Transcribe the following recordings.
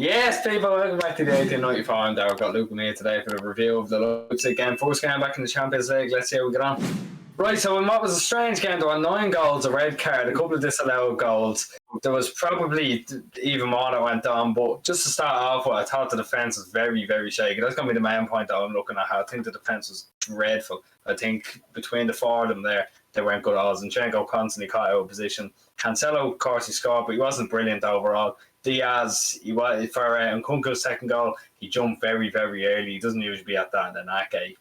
Yes, people, welcome back to the 1894. I'm Darrell. Got Luke and me today for the review of the Leipzig game. First game back in the Champions League. Let's see how we get on. Right, so in what was a strange game, there were 9 goals, a red card, a couple of disallowed goals. There was probably even more that went on, but just to start off with, I thought the defence was very, very shaky. That's going to be the main point that I'm looking at. How I think the defence was dreadful. I think between the four of them there, they weren't good at all. Zinchenko constantly caught out of position. Cancelo, of course, he scored, but he wasn't brilliant overall. Diaz, he was for Nkunku's second goal. He jumped very, very early. He doesn't usually be at that. And then Ake,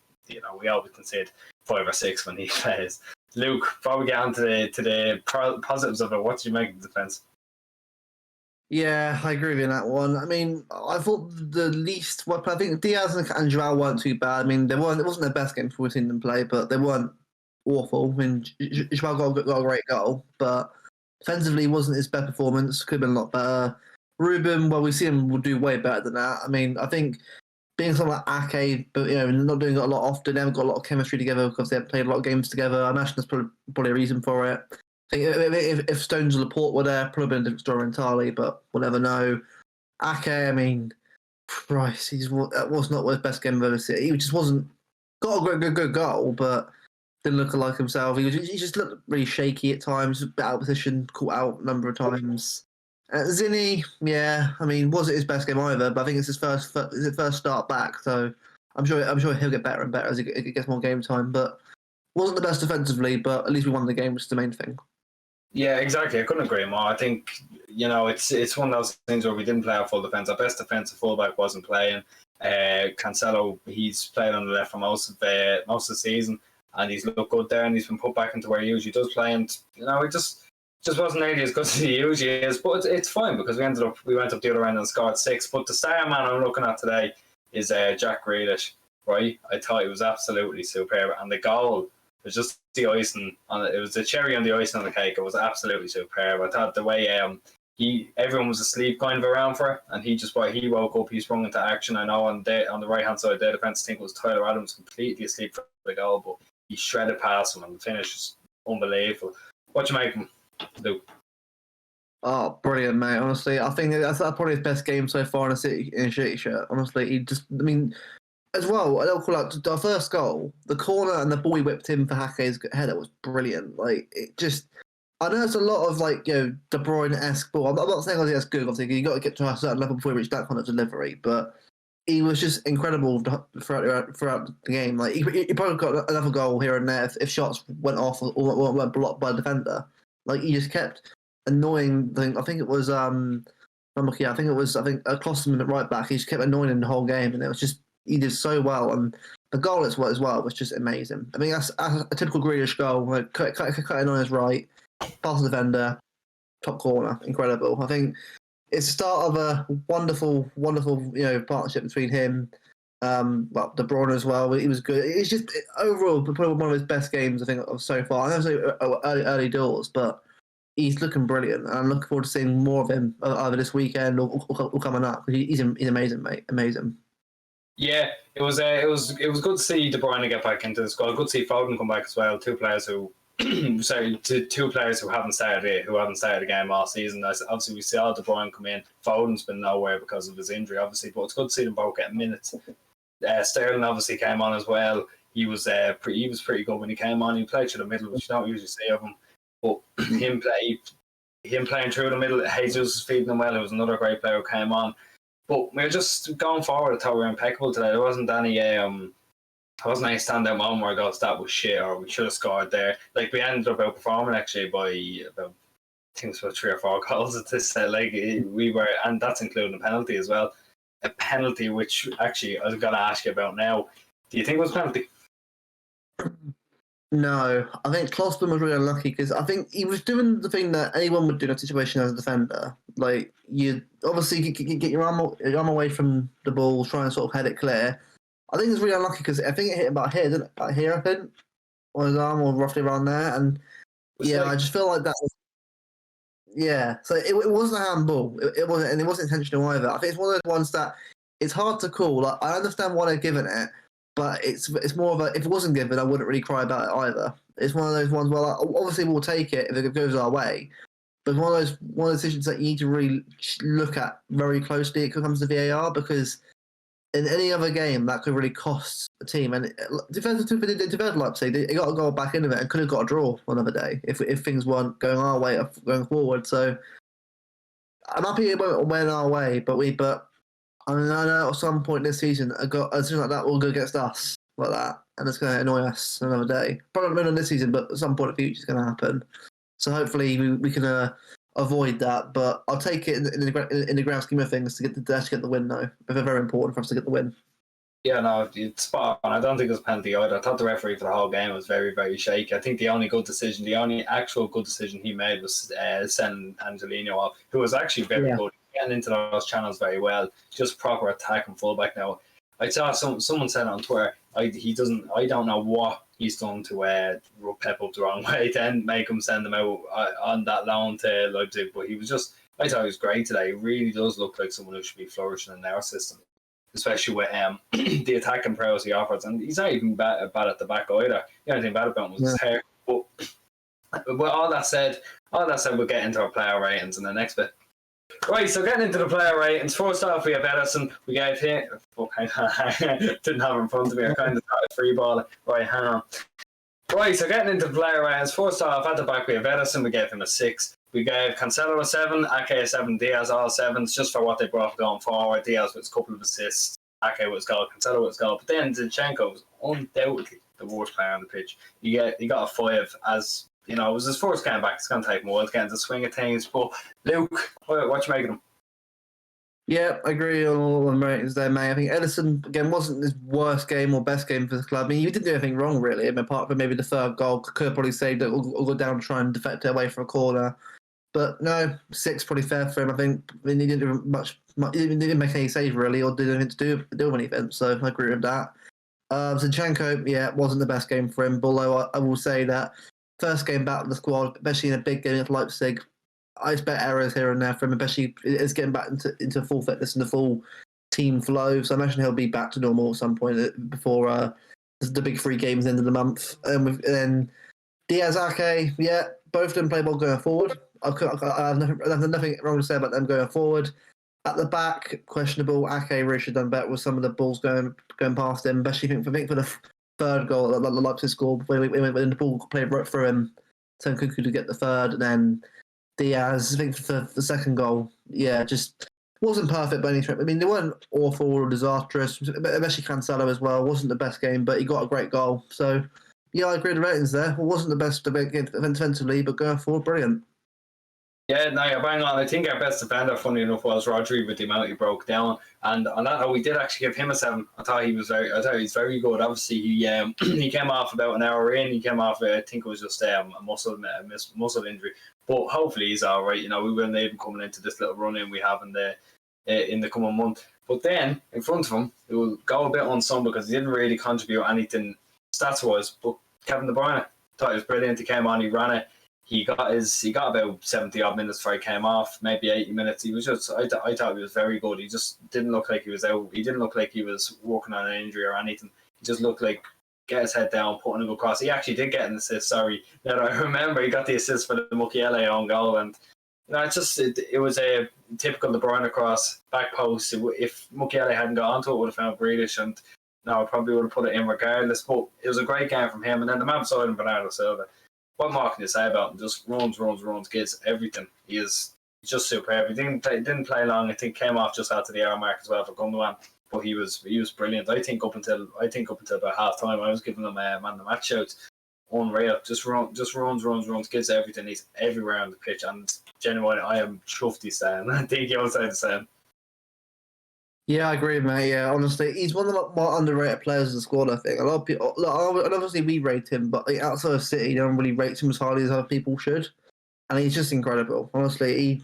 we always concede 5 or 6 when he plays. Luke, before we get on to the positives of it, what did you make of the defence? Yeah, I agree with you on that one. I mean, I thought the least weapon. I think Diaz and Joao weren't too bad. I mean, it wasn't their best game we've seen them play, but they weren't awful. I mean, Joao got a great goal, but defensively wasn't his best performance. Could have been a lot better. Ruben, well, we see him will do way better than that. I mean, I think being someone like Ake, but not doing it a lot often, they haven't got a lot of chemistry together because they haven't played a lot of games together. I imagine that's probably a reason for it. I think if Stones and Laporte were there, probably been a different story entirely, but we'll never know. Ake, I mean, Christ, that was not his best game I've ever seen. He just wasn't got a good goal, but didn't look like himself. He just looked really shaky at times, a bit out of position, caught out a number of times. Zinni, yeah, I mean, wasn't his best game either, but I think it's his first start back, so I'm sure he'll get better and better as he gets more game time. But wasn't the best defensively, but at least we won the game, which is the main thing. Yeah, exactly. I couldn't agree more. I think it's one of those things where we didn't play our full defence. Our best defensive fullback wasn't playing. Cancelo, he's played on the left for most of the season, and he's looked good there, and he's been put back into where he usually does play, and it just wasn't nearly as good as he usually is. But it's fine because we went up the other end and scored 6. But the star man I'm looking at today is Jack Grealish. Right, I thought he was absolutely superb, and the goal was just the icing on it. It was the cherry on the icing on the cake. It was absolutely superb. I thought the way everyone was asleep kind of around for it, and he woke up, he sprung into action. I know on the right hand side of the defence, I think it was Tyler Adams completely asleep for the goal, but he shredded past him, and the finish was unbelievable. What do you make of him, Luke? Oh, brilliant, mate. Honestly, I think that's probably his best game so far in a City shirt. Honestly, as well, I'll call out our first goal, the corner and the ball he whipped in for Hake's header was brilliant. Like, it just, I know it's a lot of De Bruyne-esque ball. I'm not saying that's good, obviously, you got to get to a certain level before you reach that kind of delivery, but he was just incredible throughout the game. Like, he probably got another goal here and there if shots went off or weren't blocked by a defender. Like, he just kept annoying. I think it was Klosterman at right back. He just kept annoying him the whole game, and it was just, he did so well, and the goal as well was just amazing. I mean, that's a typical Grealish goal. Like, cutting on his right, past the defender, top corner, incredible. I think it's the start of a wonderful, wonderful, partnership between him, De Bruyne as well. He was good. It's just overall probably one of his best games I think of so far. I know it's early doors, but he's looking brilliant, and I'm looking forward to seeing more of him either this weekend or coming up. He's amazing, mate. Amazing. Yeah, it was good to see De Bruyne get back into the squad. Good to see Foden come back as well. Two players who haven't started the game all season. Obviously, we saw De Bruyne come in. Foden's been nowhere because of his injury, obviously, but it's good to see them both get minutes. Sterling obviously came on as well. He was pretty good when he came on. He played through the middle, which you don't usually see of him. But him playing through the middle, Jesus was feeding him well. It was another great player who came on. But we're just going forward. I thought we were impeccable today. There wasn't any standout moment where I go, that was shit, or we should have scored there. Like, we ended up outperforming actually by about, I think it's about 3 or 4 goals at this. We were, and that's including a penalty as well. A penalty which actually I was going to ask you about now. Do you think it was a penalty? No, I think Klosterman was really unlucky because I think he was doing the thing that anyone would do in a situation as a defender. Like, you obviously get your arm away from the ball, try and sort of head it clear. I think it's really unlucky because I think it hit about here, didn't it? About here, I think, on his arm, or roughly around there. And I just feel like that was. Yeah, so it wasn't a handball. It wasn't, and it wasn't intentional either. I think it's one of those ones that it's hard to call. Like, I understand why they're giving it. But it's more of a, if it wasn't given, I wouldn't really cry about it either. It's one of those ones where, like, obviously we'll take it if it goes our way. but one of the decisions that you need to really look at very closely. It comes to VAR because in any other game that could really cost a team. And defense Leipzig, they got a goal back into it and could have got a draw another day if things weren't going our way or going forward. So I'm happy it went our way, but I know at some point this season, a decision like that will go against us like that, and it's going to annoy us another day. Probably not this season, but at some point in the future, it's going to happen. So hopefully we can avoid that. But I'll take it in the grand scheme of things to get the win, though. It's very important for us to get the win. Yeah, no, it's spot on. I don't think it was penalty either. I thought the referee for the whole game was very, very shaky. I think the only actual good decision he made was sending Angelino off, who was actually very good, getting into those channels very well. Just proper attack and fullback now. I saw someone said on Twitter, I don't know what he's done to rub Pep up the wrong way, then make him send him out on that loan to Leipzig. But I thought he was great today. He really does look like someone who should be flourishing in our system, especially with the attacking prowess he offers. And he's not even bad at the back either. The only thing bad about him was his hair. But all that said, we'll get into our player ratings in the next bit. Right, so getting into the player ratings. First off, we have Edison. We gave him... didn't have it in front of me. I kind of thought free ball. Right, hang on. Right, so getting into the player ratings. First off, at the back, we have Edison. We gave him a 6. We gave Cancelo a 7, Ake a 7, Diaz all 7s, just for what they brought going forward. Diaz with a couple of assists, Ake with his goal, Cancelo with his goal. But then Zinchenko was undoubtedly the worst player on the pitch. He got a 5 as... it was his first game back. It's going to take him a while to get into the swing of things. But, Luke, what you making of him? Yeah, I agree on all the ratings there, mate. I think Edison, again, wasn't his worst game or best game for the club. I mean, he didn't do anything wrong, really. I mean, apart from maybe the third goal, could have probably saved it or go down and try and defect it away from a corner. But no, 6 probably fair for him. I think he didn't do much. He didn't make any save, really, or did anything to do anything. So I agree with that. Zinchenko, wasn't the best game for him. Although I will say that first game back with the squad, especially in a big game against Leipzig, I expect errors here and there from him, especially it's getting back into full fitness and the full team flow. So I imagine he'll be back to normal at some point before the big 3 games end of the month. And then Diaz, Ake, both of them play well going forward. I have nothing wrong to say about them going forward. At the back, questionable. Ake really should have done better with some of the balls going past him, especially for the third goal that the Leipzig scored when the ball played right through him. So Kuku to get the third, and then Diaz, I think for the second goal, just wasn't perfect by any stretch. I mean, they weren't awful or disastrous, especially Cancelo as well. Wasn't the best game, but he got a great goal. So, I agree with the ratings there. It wasn't the best defensively, but going forward, brilliant. Yeah, no, you're bang on. I think our best defender, funny enough, was Rodri with the amount he broke down. And on that note, we did actually give him a 7. I thought he was very good. Obviously, he came off about an hour in. He came off, I think it was just a muscle injury. But hopefully he's all right. We will need him coming into this little run-in we have in the coming month. But then, in front of him, it will go a bit unsung because he didn't really contribute anything stats-wise. But Kevin De Bruyne, thought he was brilliant. He came on, he ran it. He got about 70 odd minutes before he came off, maybe 80 minutes. He was just, I thought he was very good. He just didn't look like he was out. He didn't look like he was working on an injury or anything. He just looked like get his head down, putting him across. He actually did get an assist. Sorry, now that I remember, he got the assist for the Mukiele on goal, and it was a typical De Bruyne across back post. If Mukiele hadn't got onto it, would have found Grealish, and I probably would have put it in regardless. But it was a great game from him, and then the man beside him, Bernardo Silva. What more can you say about him? Just runs, gets everything. He's just superb. He didn't play long. I think came off just after the hour mark as well for Gundogan. But he was brilliant. I think up until about half time, I was giving him man the match shouts. Unreal. Just runs, gets everything. He's everywhere on the pitch, and genuinely, I am chuffed he's staying. I think you'll say the same. Yeah, I agree, mate. Yeah, honestly, he's one of the more underrated players in the squad, I think. A lot of people, and obviously we rate him, but outside of City, no one really rates him as highly as other people should. And he's just incredible. Honestly,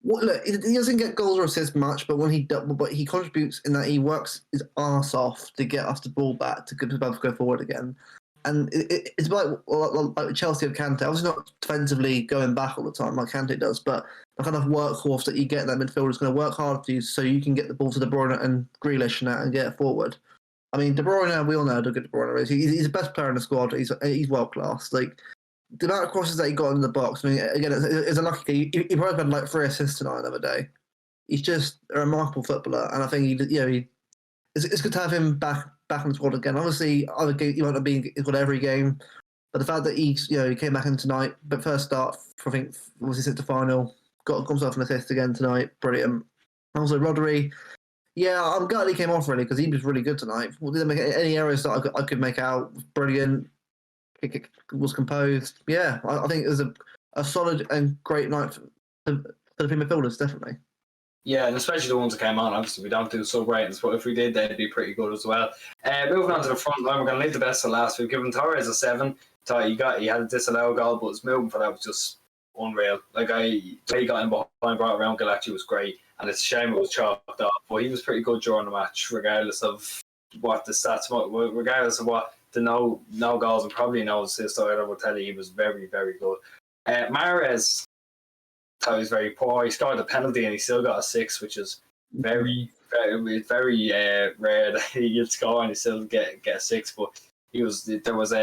he doesn't get goals or assists much, but but he contributes in that he works his arse off to get us the ball back to go forward again. And it's like Chelsea with Kante. Obviously not defensively going back all the time like Kante does, but the kind of workhorse that you get in that midfielder is going to work hard for you so you can get the ball to De Bruyne and Grealish and get it forward. I mean, De Bruyne, we all know how good De Bruyne is. He's the best player in the squad. He's world class. Like, the amount of crosses that he got in the box, I mean, again, it's unlucky. He probably had like 3 assists tonight the other day. He's just a remarkable footballer, and I think it's good to have him back in the squad again. Obviously, he won't have been in squad every game, but the fact that he came back in tonight, but first start, I think, was his final, got himself an assist again tonight, brilliant. Also, Rodri, yeah, I'm glad he came off really because he was really good tonight. Didn't make any errors that I could make out. Brilliant. Was composed. Yeah, I think it was a solid and great night for the midfielders, definitely. Yeah, and especially the ones that came on. Obviously, we don't do so great, but if we did, they'd be pretty good as well. Moving on to the front line, we're going to leave the best to last. We've given Torres a 7. He had a disallowed goal, but his movement for that was just unreal. Like he got in behind, brought around Galacti was great, and it's a shame it was chalked off. But he was pretty good during the match, regardless of what the stats, regardless of what the no goals and probably no assists either will tell you. He was very, very good. Mahrez, I thought he was very poor. He scored a penalty and he still got a 6, which is very, very, very rare that he'd score and he still get a 6. But there was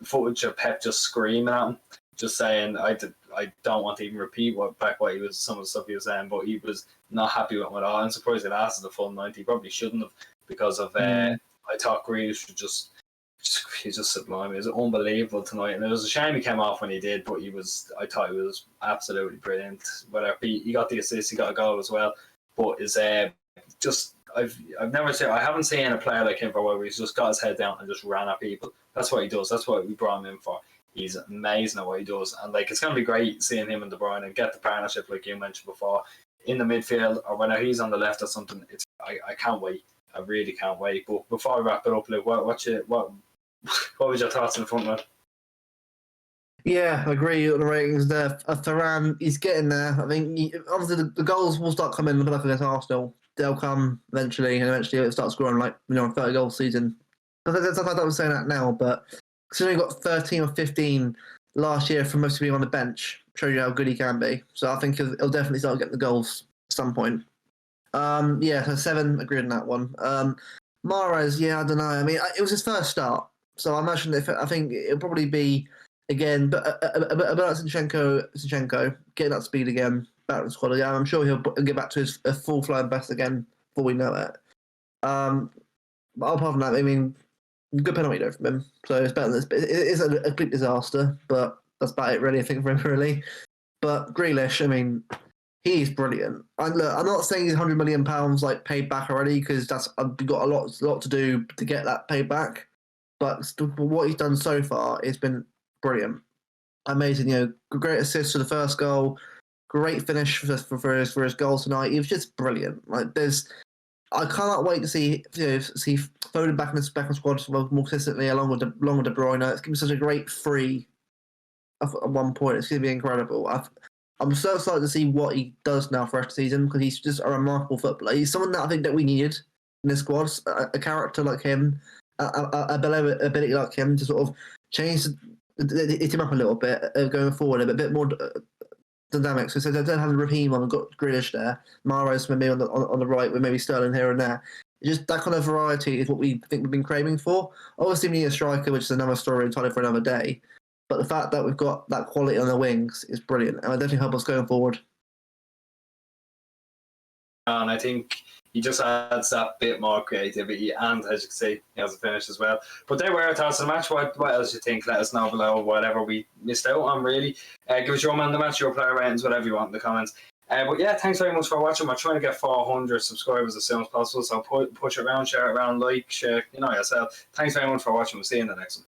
footage of Pep just screaming at him, just saying, I don't want to even repeat some of the stuff he was saying, but he was not happy with it all. I'm surprised it lasted the full 90. He probably shouldn't have, because of I thought Grealish he's just sublime. It was unbelievable tonight, and it was a shame he came off when he did. But I thought he was absolutely brilliant. Whether he got the assist, he got a goal as well. But I haven't seen a player like him for a while where he's just got his head down and just ran at people. That's what he does. That's what we brought him in for. He's amazing at what he does, and it's going to be great seeing him and De Bruyne and get the partnership like you mentioned before in the midfield or when he's on the left or something. I can't wait. I really can't wait. But before I wrap it up, Luke, what was your thoughts in the front line? Yeah, I agree on the ratings there. Thuram, he's getting there. I think obviously the goals will start coming back against Arsenal. They'll come eventually, and eventually it starts scoring 30 goal season. That's like I was saying that now, but he's only got 13 or 15 last year from mostly being on the bench. Shows you how good he can be. So I think he'll definitely start getting the goals at some point. So 7, agreed on that one. Mahrez, I don't know. I mean, it was his first start, so I imagine I think it'll probably be again, but about Zinchenko getting up to speed again, back in the squad again. I'm sure he'll get back to his full flying best again before we know it. But apart from that, I mean, good penalty though from him, so it's better than this. But it is a complete disaster, but that's about it, really. I think for him, really. But Grealish, I mean, he's brilliant. I'm not saying he's £100 million paid back already, because I've got a lot to do to get that paid back. But what he's done so far has been brilliant, amazing. Great assist for the first goal, great finish for his goal tonight. He was just brilliant. I cannot wait to see Foden back in the squad more consistently along with De Bruyne. It's going to be such a great free at one point. It's going to be incredible. I'm so excited to see what he does now for the rest of the season, because he's just a remarkable footballer. He's someone that I think that we needed in the squad, a character like him, a ability like him to sort of change the team up a little bit going forward, a bit more dynamic. So they don't have Raheem on, got Grealish there, Mahrez maybe on the right with maybe Sterling here and there. Just that kind of variety is what we think we've been craving for. Obviously, we need a striker, which is another story entirely for another day. But the fact that we've got that quality on the wings is brilliant, and will definitely help us going forward. And I think he just adds that bit more creativity, and as you can see, he has a finish as well. But there were our thoughts on the match. What else do you think? Let us know below, whatever we missed out on, really. Give us your man the match, your player ratings, whatever you want in the comments. But yeah, thanks very much for watching. We're trying to get 400 subscribers as soon as possible, so push it around, share it around, share, yourself. Thanks very much for watching. We'll see you in the next one.